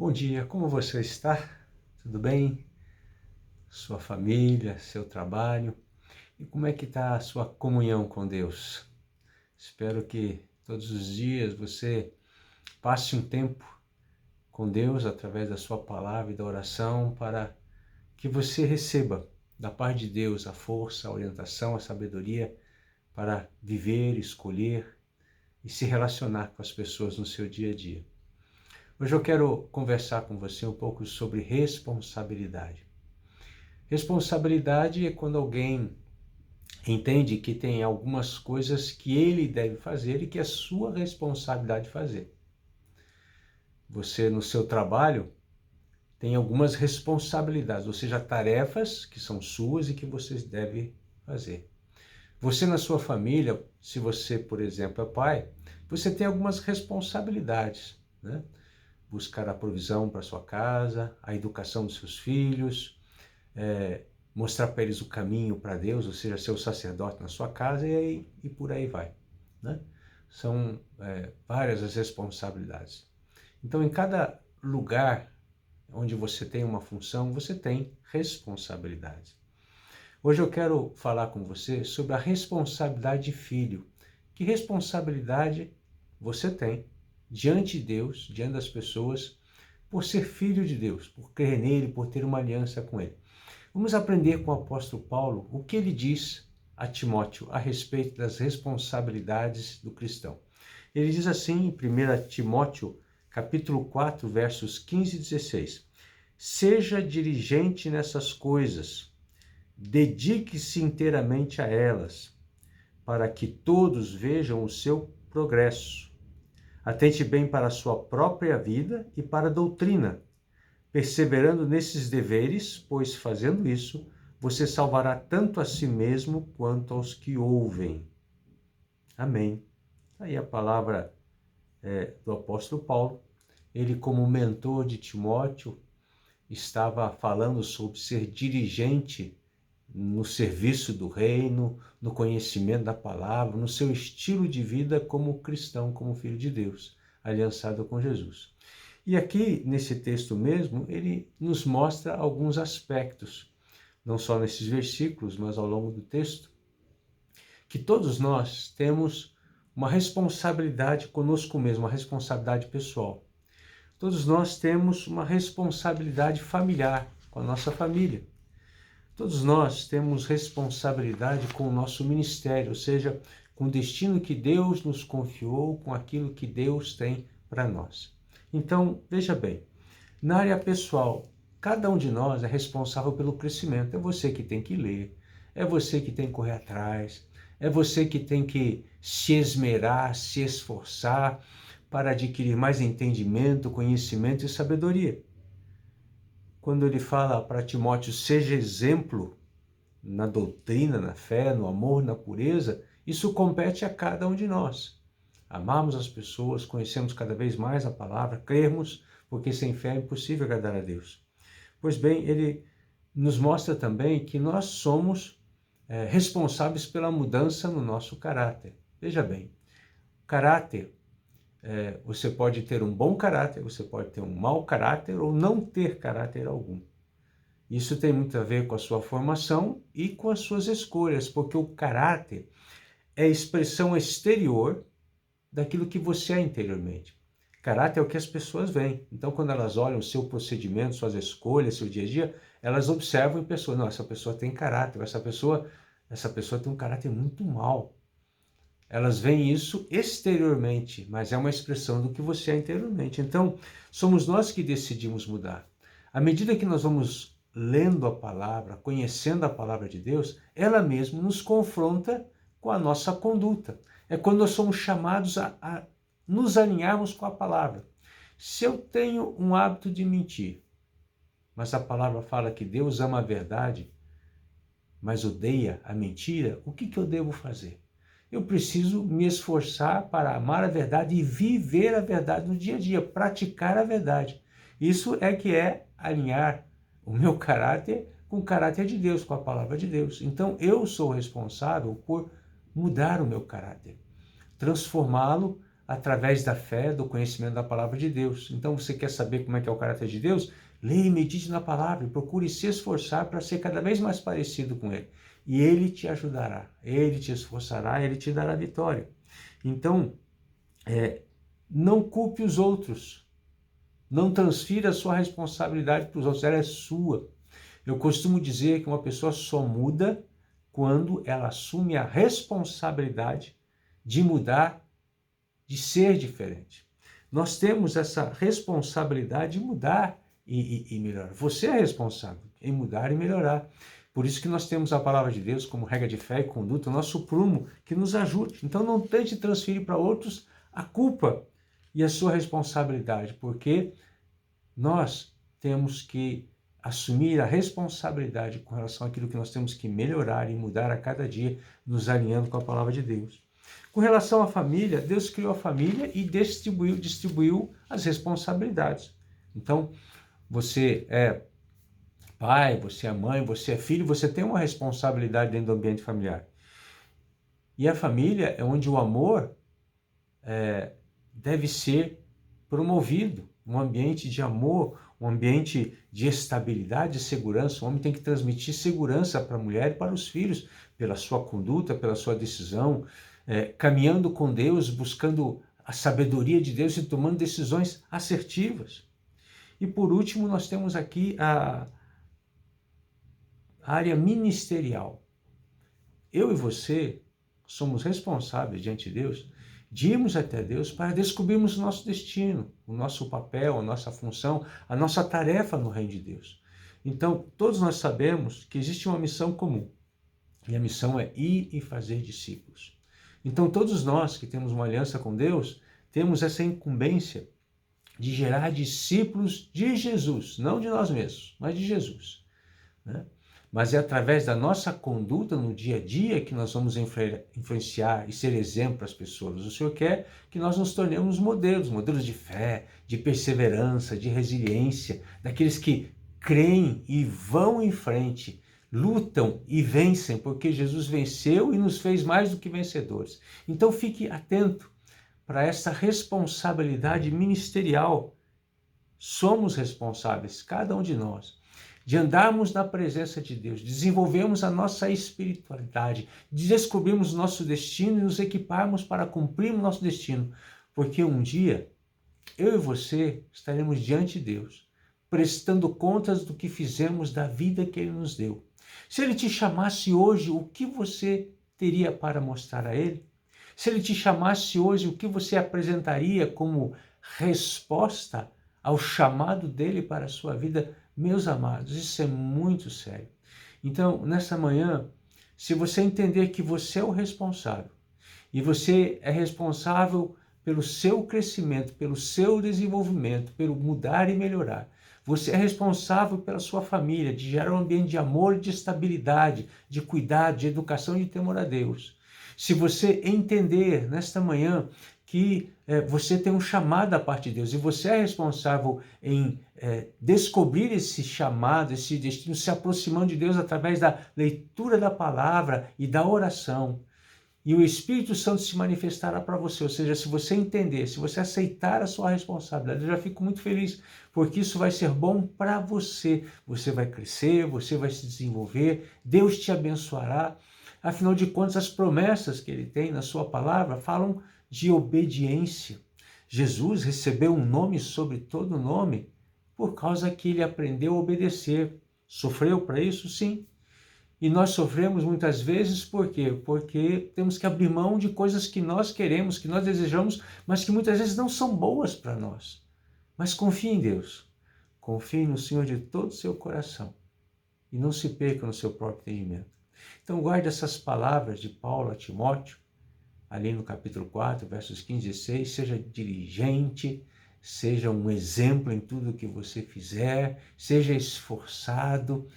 Bom dia, como você está? Tudo bem? Sua família, seu trabalho? E como é que está a sua comunhão com Deus? Espero que todos os dias você passe um tempo com Deus através da sua palavra e da oração para que você receba da parte de Deus a força, a orientação, a sabedoria para viver, escolher e se relacionar com as pessoas no seu dia a dia. Hoje eu quero conversar com você um pouco sobre responsabilidade. Responsabilidade é quando alguém entende que tem algumas coisas que ele deve fazer e que é sua responsabilidade fazer. Você, no seu trabalho, tem algumas responsabilidades, ou seja, tarefas que são suas e que você deve fazer. Você, na sua família, se você, por exemplo, é pai, você tem algumas responsabilidades, né? Buscar a provisão para sua casa, a educação dos seus filhos, mostrar para eles o caminho para Deus, ou seja, ser o sacerdote na sua casa e por aí vai, né? São várias as responsabilidades. Então, em cada lugar onde você tem uma função, você tem responsabilidades. Hoje eu quero falar com você sobre a responsabilidade de filho. Que responsabilidade você tem diante de Deus, diante das pessoas, por ser filho de Deus, por crer nele, por ter uma aliança com ele. Vamos aprender com o apóstolo Paulo o que ele diz a Timóteo a respeito das responsabilidades do cristão. Ele diz assim em 1 Timóteo, capítulo 4, versos 15 e 16. Seja diligente nessas coisas, dedique-se inteiramente a elas, para que todos vejam o seu progresso. Atente bem para a sua própria vida e para a doutrina, perseverando nesses deveres, pois fazendo isso, você salvará tanto a si mesmo quanto aos que ouvem. Amém. Aí a palavra do apóstolo Paulo. Ele, como mentor de Timóteo, estava falando sobre ser diligente no serviço do reino, no conhecimento da palavra, no seu estilo de vida como cristão, como filho de Deus, aliançado com Jesus. E aqui, nesse texto mesmo, ele nos mostra alguns aspectos, não só nesses versículos, mas ao longo do texto, que todos nós temos uma responsabilidade conosco mesmo, uma responsabilidade pessoal. Todos nós temos uma responsabilidade familiar com a nossa família. Todos nós temos responsabilidade com o nosso ministério, ou seja, com o destino que Deus nos confiou, com aquilo que Deus tem para nós. Então, veja bem, na área pessoal, cada um de nós é responsável pelo crescimento. É você que tem que ler, é você que tem que correr atrás, é você que tem que se esmerar, se esforçar para adquirir mais entendimento, conhecimento e sabedoria. Quando ele fala para Timóteo, seja exemplo na doutrina, na fé, no amor, na pureza, isso compete a cada um de nós. Amarmos as pessoas, conhecemos cada vez mais a palavra, crermos, porque sem fé é impossível agradar a Deus. Pois bem, ele nos mostra também que nós somos responsáveis pela mudança no nosso caráter. Veja bem, caráter, você pode ter um bom caráter, você pode ter um mau caráter ou não ter caráter algum. Isso tem muito a ver com a sua formação e com as suas escolhas, porque o caráter é a expressão exterior daquilo que você é interiormente. Caráter é o que as pessoas veem. Então, quando elas olham o seu procedimento, suas escolhas, seu dia a dia, elas observam e pensam, não, essa pessoa tem caráter, essa pessoa tem um caráter muito mau. Elas veem isso exteriormente, mas é uma expressão do que você é interiormente. Então, somos nós que decidimos mudar. À medida que nós vamos lendo a palavra, conhecendo a palavra de Deus, ela mesma nos confronta com a nossa conduta. É quando nós somos chamados a nos alinharmos com a palavra. Se eu tenho um hábito de mentir, mas a palavra fala que Deus ama a verdade, mas odeia a mentira, o que eu devo fazer? Eu preciso me esforçar para amar a verdade e viver a verdade no dia a dia, praticar a verdade. Isso é que é alinhar o meu caráter com o caráter de Deus, com a palavra de Deus. Então eu sou responsável por mudar o meu caráter, transformá-lo através da fé, do conhecimento da palavra de Deus. Então, você quer saber como é que é o caráter de Deus? Leia e medite na palavra e procure se esforçar para ser cada vez mais parecido com Ele. E Ele te ajudará, Ele te esforçará, Ele te dará vitória. Então, não culpe os outros. Não transfira a sua responsabilidade para os outros, ela é sua. Eu costumo dizer que uma pessoa só muda quando ela assume a responsabilidade de mudar, de ser diferente. Nós temos essa responsabilidade de mudar e melhorar. Você é responsável em mudar e melhorar. Por isso que nós temos a palavra de Deus como regra de fé e conduta, o nosso prumo, que nos ajude. Então não tente transferir para outros a culpa e a sua responsabilidade, porque nós temos que assumir a responsabilidade com relação àquilo que nós temos que melhorar e mudar a cada dia, nos alinhando com a palavra de Deus. Com relação à família, Deus criou a família e distribuiu as responsabilidades. Então, você é pai, você é mãe, você é filho, você tem uma responsabilidade dentro do ambiente familiar. E a família é onde o amor deve ser promovido, um ambiente de amor, um ambiente de estabilidade e segurança. O homem tem que transmitir segurança para a mulher e para os filhos, pela sua conduta, pela sua decisão, caminhando com Deus, buscando a sabedoria de Deus e tomando decisões assertivas. E por último, nós temos aqui a área ministerial. Eu e você somos responsáveis diante de Deus de irmos até Deus para descobrirmos o nosso destino, o nosso papel, a nossa função, a nossa tarefa no reino de Deus. Então, todos nós sabemos que existe uma missão comum, e a missão é ir e fazer discípulos. Então, todos nós que temos uma aliança com Deus, temos essa incumbência de gerar discípulos de Jesus, não de nós mesmos, mas de Jesus, né? Mas é através da nossa conduta no dia a dia que nós vamos influenciar e ser exemplo para as pessoas. O Senhor quer que nós nos tornemos modelos de fé, de perseverança, de resiliência, daqueles que creem e vão em frente, lutam e vencem, porque Jesus venceu e nos fez mais do que vencedores. Então fique atento para essa responsabilidade ministerial. Somos responsáveis, cada um de nós, de andarmos na presença de Deus, desenvolvermos a nossa espiritualidade, de descobrirmos o nosso destino e nos equiparmos para cumprirmos o nosso destino. Porque um dia, eu e você estaremos diante de Deus, prestando contas do que fizemos da vida que Ele nos deu. Se Ele te chamasse hoje, o que você teria para mostrar a Ele? Se Ele te chamasse hoje, o que você apresentaria como resposta ao chamado dele para a sua vida? Meus amados, isso é muito sério. Então, nessa manhã, se você entender que você é o responsável, e você é responsável pelo seu crescimento, pelo seu desenvolvimento, pelo mudar e melhorar, você é responsável pela sua família, de gerar um ambiente de amor, de estabilidade, de cuidado, de educação e de temor a Deus. Se você entender nesta manhã que você tem um chamado da parte de Deus e você é responsável em descobrir esse chamado, esse destino, se aproximando de Deus através da leitura da palavra e da oração. E o Espírito Santo se manifestará para você, ou seja, se você entender, se você aceitar a sua responsabilidade, eu já fico muito feliz, porque isso vai ser bom para você. Você vai crescer, você vai se desenvolver, Deus te abençoará. Afinal de contas, as promessas que Ele tem na sua palavra falam de obediência. Jesus recebeu um nome sobre todo nome por causa que Ele aprendeu a obedecer. Sofreu para isso? Sim. E nós sofremos muitas vezes por quê? Porque temos que abrir mão de coisas que nós queremos, que nós desejamos, mas que muitas vezes não são boas para nós. Mas confie em Deus. Confie no Senhor de todo o seu coração. E não se perca no seu próprio entendimento. Então guarde essas palavras de Paulo a Timóteo, ali no capítulo 4, versos 15 e 16, seja diligente, seja um exemplo em tudo que você fizer, seja esforçado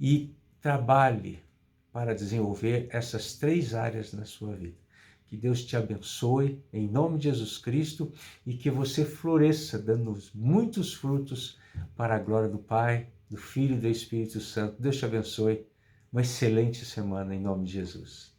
e trabalhe para desenvolver essas 3 áreas na sua vida. Que Deus te abençoe em nome de Jesus Cristo e que você floresça dando muitos frutos para a glória do Pai, do Filho e do Espírito Santo. Deus te abençoe. Uma excelente semana em nome de Jesus.